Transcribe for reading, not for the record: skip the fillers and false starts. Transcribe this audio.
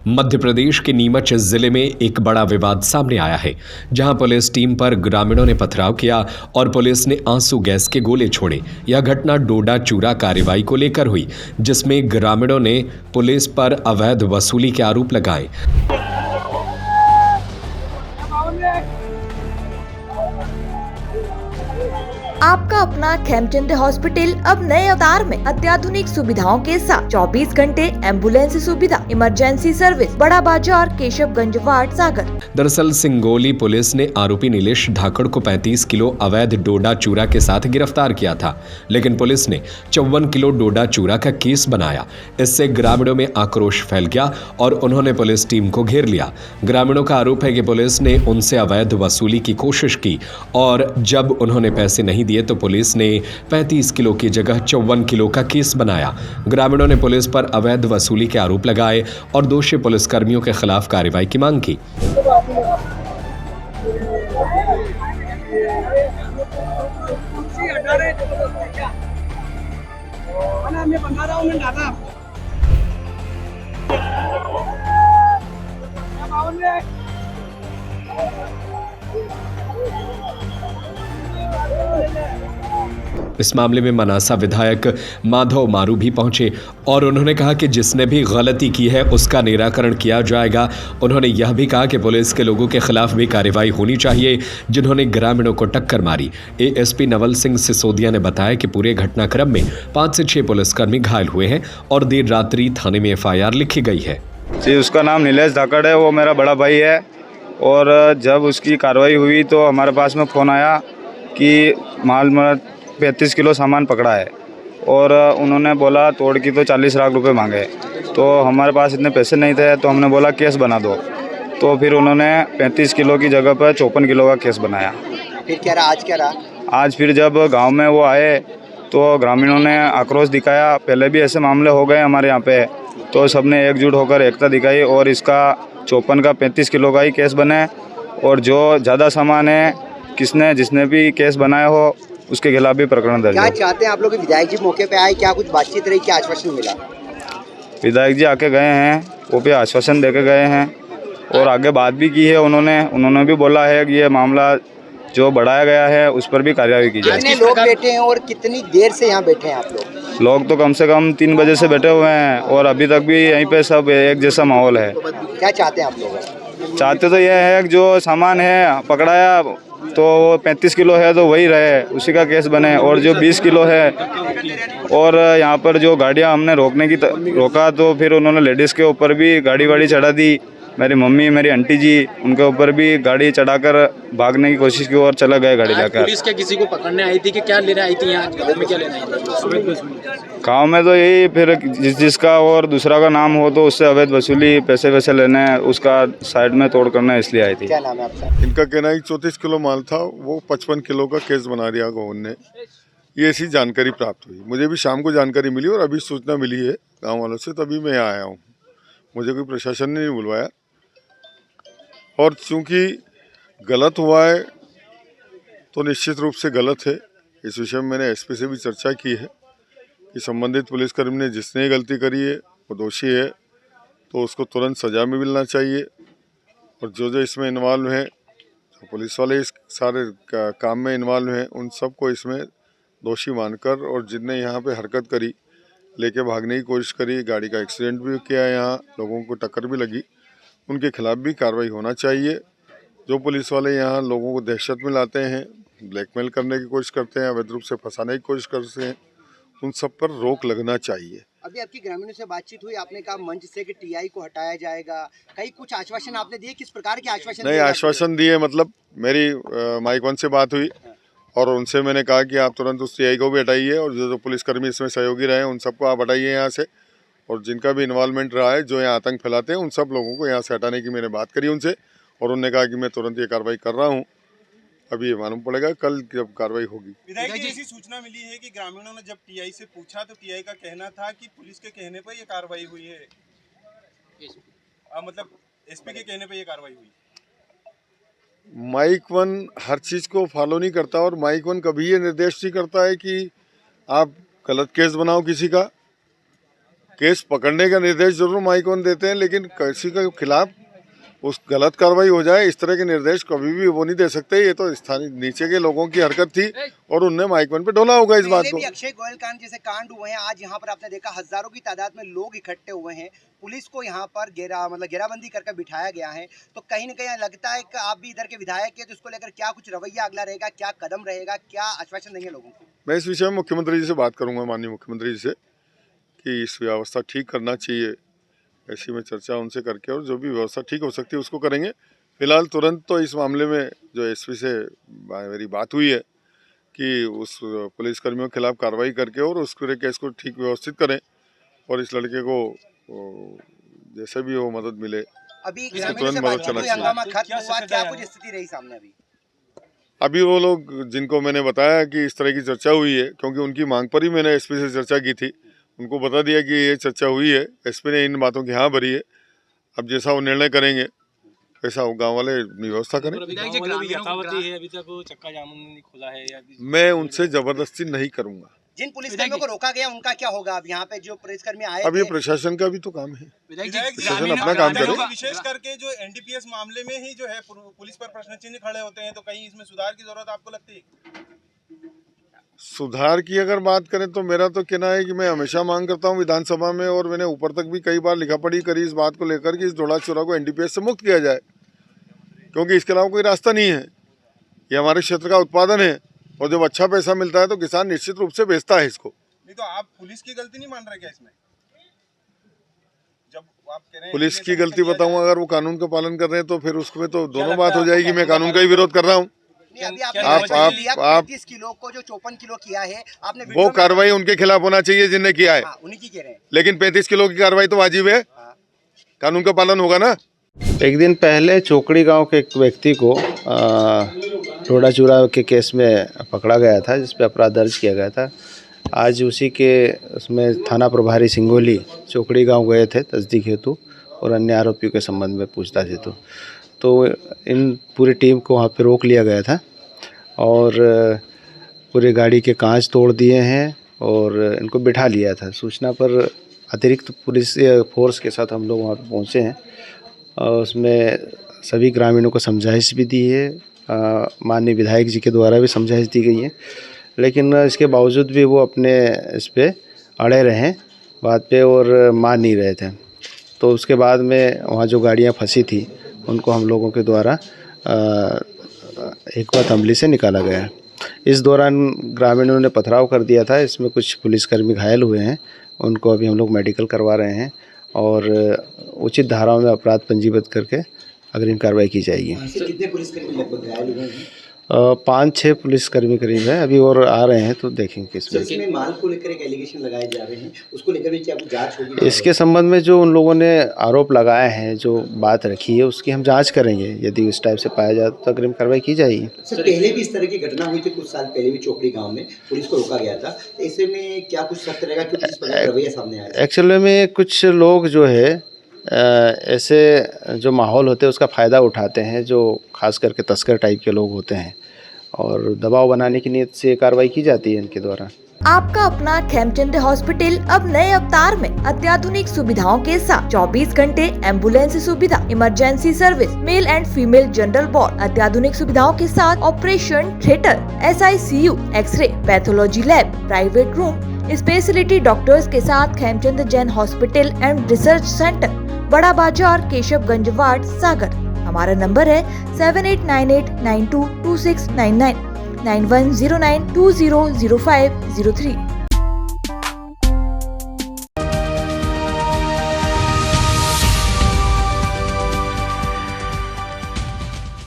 मध्य प्रदेश के नीमच जिले में एक बड़ा विवाद सामने आया है, जहां पुलिस टीम पर ग्रामीणों ने पथराव किया और पुलिस ने आंसू गैस के गोले छोड़े। यह घटना डोडा चूरा कार्रवाई को लेकर हुई, जिसमें ग्रामीणों ने पुलिस पर अवैध वसूली के आरोप लगाए। आपका अपना खेमचंद हॉस्पिटल अब नए अवतार में अत्याधुनिक सुविधाओं के साथ 24 घंटे एम्बुलेंस सुविधा, इमरजेंसी सर्विस, बड़ा बाजार, केशवगंज वार्ड, सागर। दरअसल सिंगोली पुलिस ने आरोपी नीलेश धाकड़ को 35 किलो अवैध डोडा चूरा के साथ गिरफ्तार किया था, लेकिन पुलिस ने 54 किलो डोडा चूरा का केस बनाया। इससे ग्रामीणों में आक्रोश फैल गया और उन्होंने पुलिस टीम को घेर लिया। ग्रामीणों का आरोप है कि पुलिस ने उनसे अवैध वसूली की कोशिश की और जब उन्होंने पैसे नहीं दिए तो पुलिस ने 35 किलो की जगह 54 किलो का केस बनाया। ग्रामीणों ने पुलिस पर अवैध वसूली के आरोप लगाए और दोषी पुलिसकर्मियों के खिलाफ कार्रवाई की मांग की। इस मामले में मनासा विधायक माधव मारू भी पहुंचे और उन्होंने कहा कि जिसने भी गलती की है उसका निराकरण किया जाएगा। उन्होंने यह भी कहा कि पुलिस के लोगों के खिलाफ भी कार्रवाई होनी चाहिए जिन्होंने ग्रामीणों को टक्कर मारी। एएसपी नवल सिंह सिसोदिया ने बताया कि पूरे घटनाक्रम में 5 से 6 पुलिसकर्मी घायल हुए हैं और देर रात्रि थाने में FIR लिखी गई है। जी, उसका नाम नीलेश धाकड़ है, वो मेरा बड़ा भाई है। और जब उसकी कार्रवाई हुई तो हमारे पास में फ़ोन आया कि माल 35 किलो सामान पकड़ा है और उन्होंने बोला तोड़ की तो 40 लाख रुपए मांगे। तो हमारे पास इतने पैसे नहीं थे तो हमने बोला केस बना दो। तो फिर उन्होंने 35 किलो की जगह पर 54 किलो का केस बनाया। फिर क्या रहा, आज क्या रहा? आज फिर जब गांव में वो आए तो ग्रामीणों ने आक्रोश दिखाया। पहले भी ऐसे मामले हो गए हमारे यहाँ पे, तो सबने एकजुट होकर एकता दिखाई और इसका 54 का 35 किलो का ही केस बने। और जो ज़्यादा सामान है जिसने भी केस बनाया हो उसके खिलाफ भी प्रकरण दर्ज हो। क्या चाहते हैं आप लोग? विधायक जी मौके पे आए, क्या कुछ बातचीत रही, क्या आश्वासन मिला? विधायक जी आके गए हैं, वो भी आश्वासन दे के गए हैं और आगे बात भी की है। उन्होंने भी बोला है कि ये मामला जो बढ़ाया गया है उस पर भी कार्रवाई की जाए। कितने लोग बैठे हैं और कितनी देर से यहाँ बैठे हैं आप लोग? लोग तो कम से कम 3 बजे से बैठे हुए हैं और अभी तक भी यहीं पे सब एक जैसा माहौल है। क्या चाहते हैं आप लोग? चाहते तो यह है कि जो सामान है पकड़ाया तो 35 किलो है तो वही रहे, उसी का केस बने। और जो 20 किलो है और यहाँ पर जो गाड़ियाँ हमने रोका तो फिर उन्होंने लेडीज़ के ऊपर भी गाड़ी वाड़ी चढ़ा दी। मेरी मम्मी, मेरी आंटी जी, उनके ऊपर भी गाड़ी चढ़ाकर भागने की कोशिश की और चला गए गाड़ी लेकर। पुलिस क्या किसी को पकड़ने आई थी कि क्या लेने आई थी यहाँ गाँव में? क्या लेने आई थी गाँव में? तो यही फिर जिसका और दूसरा का नाम हो तो उससे अवैध वसूली, पैसे वैसे लेने, उसका साइड में तोड़ करना, इसलिए आई थी। क्या नाम है आपका? इनका कहना है कि 34 किलो माल था, वो 55 किलो का केस बना दिया गौन ने। ये ऐसी जानकारी प्राप्त हुई। मुझे भी शाम को जानकारी मिली और अभी सूचना मिली है गाँव वालों से, तभी मैं आया हूँ। मुझे कोई प्रशासन ने नहीं बुलवाया और चूँकि गलत हुआ है तो निश्चित रूप से गलत है। इस विषय में मैंने एसपी से भी चर्चा की है कि संबंधित पुलिसकर्मी ने जिसने गलती करी है वो दोषी है तो उसको तुरंत सजा में मिलना चाहिए। और जो इसमें इन्वॉल्व हैं, जो पुलिस वाले इस सारे काम में इन्वॉल्व हैं, उन सबको इसमें दोषी मानकर, और जिनने यहाँ पे हरकत करी, लेके भागने की कोशिश करी, गाड़ी का एक्सीडेंट भी किया, यहाँ लोगों को टक्कर भी लगी, उनके खिलाफ भी कार्रवाई होना चाहिए। जो पुलिस वाले यहाँ लोगों को दहशत में लाते हैं, ब्लैकमेल करने की कोशिश करते हैं, अवैध रूप से फंसाने की कोशिश करते हैं, उन सब पर रोक लगना चाहिए। अभी आपकी ग्रामीणों से बातचीत हुई, आपने कहा मंच से कि टीआई को हटाया जाएगा, कई कुछ आश्वासन आपने दिए, किस प्रकार के आश्वासन? नहीं, आश्वासन दिए मतलब मेरी माइक 1 से बात हुई और उनसे मैंने कहा कि आप तुरंत उस टीआई को भी हटाइए और जो पुलिसकर्मी इसमें सहयोगी रहे उन सबको आप हटाइए यहाँ से, और जिनका भी इन्वॉल्वमेंट रहा है, जो यहाँ आतंक फैलाते हैं, उन सब लोगों को यहाँ से हटाने की मैंने बात करी उनसे और उन्होंने कहा कि मैं तुरंत ये कार्रवाई कर रहा हूँ। अभी ये मालूम पड़ेगा कल जब कार्रवाई होगी। विधायक जी, ऐसी सूचना मिली है कि ग्रामीणों ने जब टीआई से पूछा तो टीआई का कहना था कि पुलिस के कहने पर ये कार्रवाई हुई है। मतलब एसपी के कहने पर ये कार्रवाई हुई। माइक 1 हर चीज़ को फॉलो नहीं करता और माइक 1 कभी ये निर्देश नहीं करता है कि आप गलत केस बनाओ किसी का। केस पकड़ने का निर्देश जरूर माइकॉन देते हैं, लेकिन किसी के खिलाफ उस गलत कार्रवाई हो जाए इस तरह के निर्देश कभी भी वो नहीं दे सकते। ये तो स्थानीय नीचे के लोगों की हरकत थी और उनने माइकॉन पे डोला होगा इस बात को। अक्षय गोयल कांड जैसे कांड हुए हैं, आज यहाँ पर आपने देखा हजारों की तादाद में लोग इकट्ठे हुए हैं, पुलिस को यहाँ पर घेराबंदी करके बिठाया गया है। तो कहीं ना कहीं लगता है कि आप भी इधर के विधायक है, तो इसको लेकर क्या कुछ रवैया अगला रहेगा, क्या कदम रहेगा, क्या आश्वासन देंगे लोगों को? मैं इस विषय में मुख्यमंत्री जी से बात करूंगा, माननीय मुख्यमंत्री जी से, कि इस व्यवस्था ठीक करना चाहिए। ऐसी में चर्चा उनसे करके और जो भी व्यवस्था ठीक हो सकती है उसको करेंगे। फिलहाल तुरंत तो इस मामले में जो एसपी से मेरी बात हुई है कि उस पुलिसकर्मियों के खिलाफ कार्रवाई करके और उस पूरे केस को ठीक व्यवस्थित करें और इस लड़के को जैसे भी हो मदद मिले, अभी तुरंत मदद करना चाहिए। क्या कुछ स्थिति रही सामने? अभी वो लोग जिनको मैंने बताया कि इस तरह की चर्चा हुई है, क्योंकि उनकी मांग पर ही मैंने एसपी से चर्चा की थी, उनको बता दिया कि ये चर्चा हुई है, एसपी ने इन बातों की हाँ भरी है। अब जैसा वो निर्णय करेंगे वैसा गांव वाले व्यवस्था करें। अभी तक चक्का जामुन नहीं खुला है या मैं उनसे जबरदस्ती नहीं करूंगा। जिन पुलिसकर्मियों को रोका गया उनका क्या होगा? अब यहाँ पे जो पुलिसकर्मी आए, अब ये प्रशासन का भी तो काम है, प्रशासन अपना काम करे। विशेष करके जो एनडीपीएस मामले में ही जो है पुलिस पर प्रश्न चिन्ह खड़े होते हैं, तो कहीं इसमें सुधार की जरूरत आपको लगती है? सुधार की अगर बात करें तो मेरा तो कहना है कि मैं हमेशा मांग करता हूं विधानसभा में, और मैंने ऊपर तक भी कई बार लिखा पढ़ी करी इस बात को लेकर कि इस डोडा चूरा को एनडीपीएस से मुक्त किया जाए, क्योंकि इसके अलावा कोई रास्ता नहीं है। ये हमारे क्षेत्र का उत्पादन है और जब अच्छा पैसा मिलता है तो किसान निश्चित रूप से बेचता है इसको। नहीं तो आप पुलिस की गलती नहीं मान रहे क्या इसमें? जब आप कह रहे हैं पुलिस की गलती बताऊं, अगर वो कानून का पालन कर रहे हैं तो फिर उसमें तो दोनों बात हो जाएगी। मैं कानून का ही विरोध कर रहा हूँ। आप 30 किलो को जो 54 किलो किया है आपने, वो कार्रवाई उनके खिलाफ होना चाहिए जिनने किया है, उन्हीं की कह रहे हैं। लेकिन 35 किलो की कार्रवाई तो वाजिब है, कानून का पालन होगा ना। एक दिन पहले चोकड़ी गांव के एक व्यक्ति को डोडा चूरा के केस में पकड़ा गया था, जिस पे अपराध दर्ज किया गया था। आज उसी के उसमें थाना प्रभारी सिंगोली चोकड़ी गांव गए थे तस्दीक हेतु और अन्य आरोपियों के संबंध में पूछताछ हेतु। तो इन पूरी टीम को वहाँ पे रोक लिया गया था और पूरी गाड़ी के कांच तोड़ दिए हैं और इनको बिठा लिया था। सूचना पर अतिरिक्त पुलिस फोर्स के साथ हम लोग वहाँ पे पहुँचे हैं और उसमें सभी ग्रामीणों को समझाइश भी दी है, माननीय विधायक जी के द्वारा भी समझाइश दी गई है, लेकिन इसके बावजूद भी वो अपने इस पे अड़े रहे बात पे और मान नहीं रहे थे। तो उसके बाद में वहाँ जो गाड़ियाँ फंसी थी उनको हम लोगों के द्वारा एक बात अमली से निकाला गया। इस दौरान ग्रामीणों ने पथराव कर दिया था, इसमें कुछ पुलिसकर्मी घायल हुए हैं, उनको अभी हम लोग मेडिकल करवा रहे हैं और उचित धाराओं में अपराध पंजीबद्ध करके अग्रिम कार्रवाई की जाएगी। कितने पुलिसकर्मी लगभग घायल हुए हैं? 5-6 पुलिसकर्मी करीब है, अभी और आ रहे हैं तो देखेंगे इसमें माल को लेकर एक एलिगेशन लगाए जा रहे हैं, उसको लेकर भी क्या जांच होगी? इसके संबंध में जो उन लोगों ने आरोप लगाए हैं, जो बात रखी है, उसकी हम जांच करेंगे। यदि इस टाइप से पाया जाए तो अग्रिम कार्रवाई की जाएगी। सर, पहले भी इस तरह की घटना हुई थी, कुछ साल पहले भी चोकड़ी गाँव में पुलिस को रोका गया था। ऐसे में क्या कुछ सख्त रहेगा, क्योंकि इस प्रकार रवैया सामने आया? एक्चुअली में कुछ लोग जो है ऐसे जो माहौल होते हैं उसका फ़ायदा उठाते हैं, जो खास करके तस्कर टाइप के लोग होते हैं, और दबाव बनाने की नीयत से कार्रवाई की जाती है इनके द्वारा। आपका अपना खेमचंद हॉस्पिटल अब नए अवतार में अत्याधुनिक सुविधाओं के साथ 24 घंटे एम्बुलेंस सुविधा, emergency service, male and female general ward, अत्याधुनिक सुविधाओं के साथ operation theatre, SICU, x ray, pathology lab, private room, speciality doctors के साथ Khemchand Jain hospital and research centre, Bada Bazaar, Keshavganj ward, सागर। हमारा नंबर है 7898922699, 9109200503।